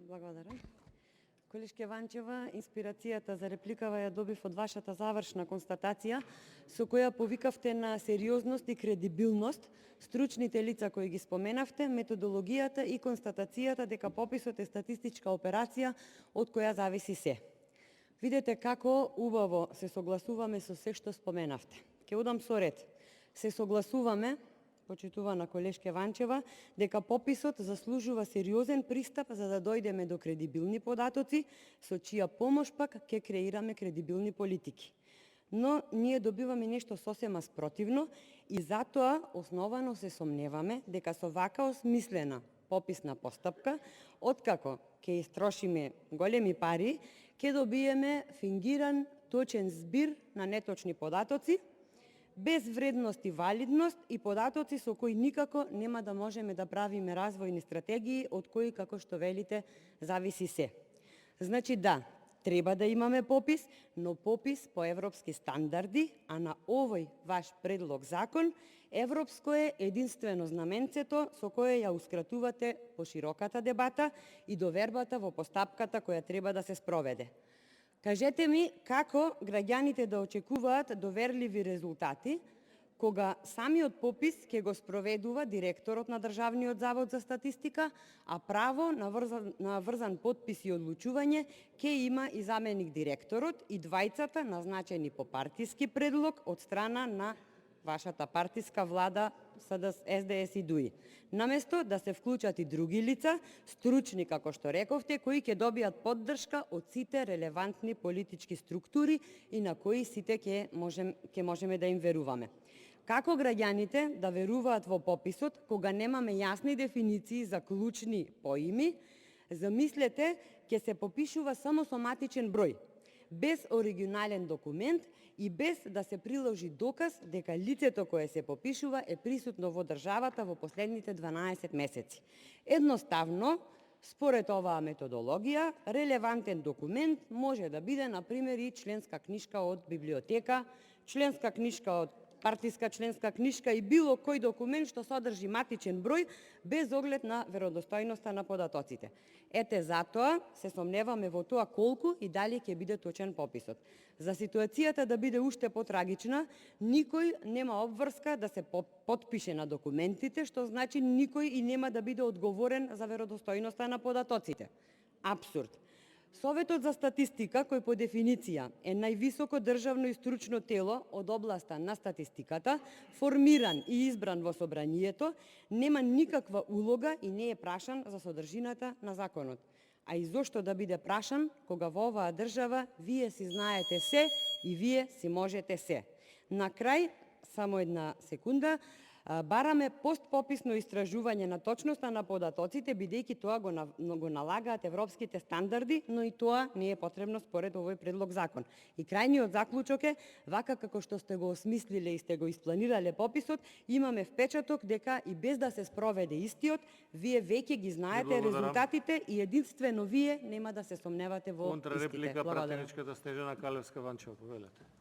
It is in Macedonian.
Благодарам. Колешке Ванчева, инспирацијата за репликава ја добив од вашата завршна констатација, со која повикавте на сериозност и кредибилност стручните лица кои ги споменавте, методологијата и констатацијата дека пописот е статистичка операција од која зависи се. Видете како убаво се согласуваме со се што споменавте. Ке одам со ред. Се согласуваме, почитувана колешке Ванчева, дека пописот заслужува сериозен пристап за да дојдеме до кредибилни податоци, со чија помош пак ќе креираме кредибилни политики. Но ние добиваме нешто сосема спротивно и затоа основано се сомневаме дека со вака осмислена пописна постапка, откако ќе истрошиме големи пари, ќе добиеме фингиран точен збир на неточни податоци, без вредност и валидност и податоци со кои никако нема да можеме да правиме развојни стратегии од кои, како што велите, зависи се. Значи да, треба да имаме попис, но попис по европски стандарди, а на овој ваш предлог закон, европско е единствено знаменцето со кое ја ускратувате пошироката дебата и довербата во постапката која треба да се спроведе. Кажете ми како граѓаните да очекуваат доверливи резултати, кога самиот попис ќе го спроведува директорот на Државниот завод за статистика, а право на врзан подпис и одлучување ќе има и заменик директорот и двајцата назначени по партиски предлог од страна на вашата партиска влада СДС и ДУИ. Наместо да се вклучат и други лица, стручни, како што рековте, кои ќе добијат поддршка од сите релевантни политички структури и на кои сите ќе можеме да им веруваме. Како граѓаните да веруваат во пописот, кога немаме јасни дефиниции за клучни поими, замислете, ќе се попишува само соматичен број, без оригинален документ и без да се приложи доказ дека лицето кое се попишува е присутно во државата во последните 12 месеци. Едноставно, според оваа методологија, релевантен документ може да биде, например, и членска книшка од библиотека, членска книшка од партиска членска книшка и било кој документ што содржи матичен број без оглед на веродостојноста на податоците. Ете затоа се сомневаме во тоа колку и дали ќе биде точен пописот. За ситуацијата да биде уште потрагична, никој нема обврска да се потпише на документите, што значи никој и нема да биде одговорен за веродостојноста на податоците. Апсурд. Советот за статистика, кој по дефиниција е највисоко државно и стручно тело од областа на статистиката, формиран и избран во собранието, нема никаква улога и не е прашан за содржината на законот. А и зошто да биде прашан, кога во оваа држава вие си знаете се и вие си можете се. На крај, само една секунда, бараме постпописно истражување на точноста на податоците, бидејќи тоа го налагаат европските стандарди, но и тоа не е потребно според овој предлог закон. И крајниот заклучок е, вака како што сте го осмислиле и сте го испланирале пописот, имаме впечаток дека и без да се спроведе истиот, вие веќе ги знаете резултатите и единствено вие нема да се сомневате во истите. Контрареплика, пратеничката Снежана Калевска Ванчева, повелете.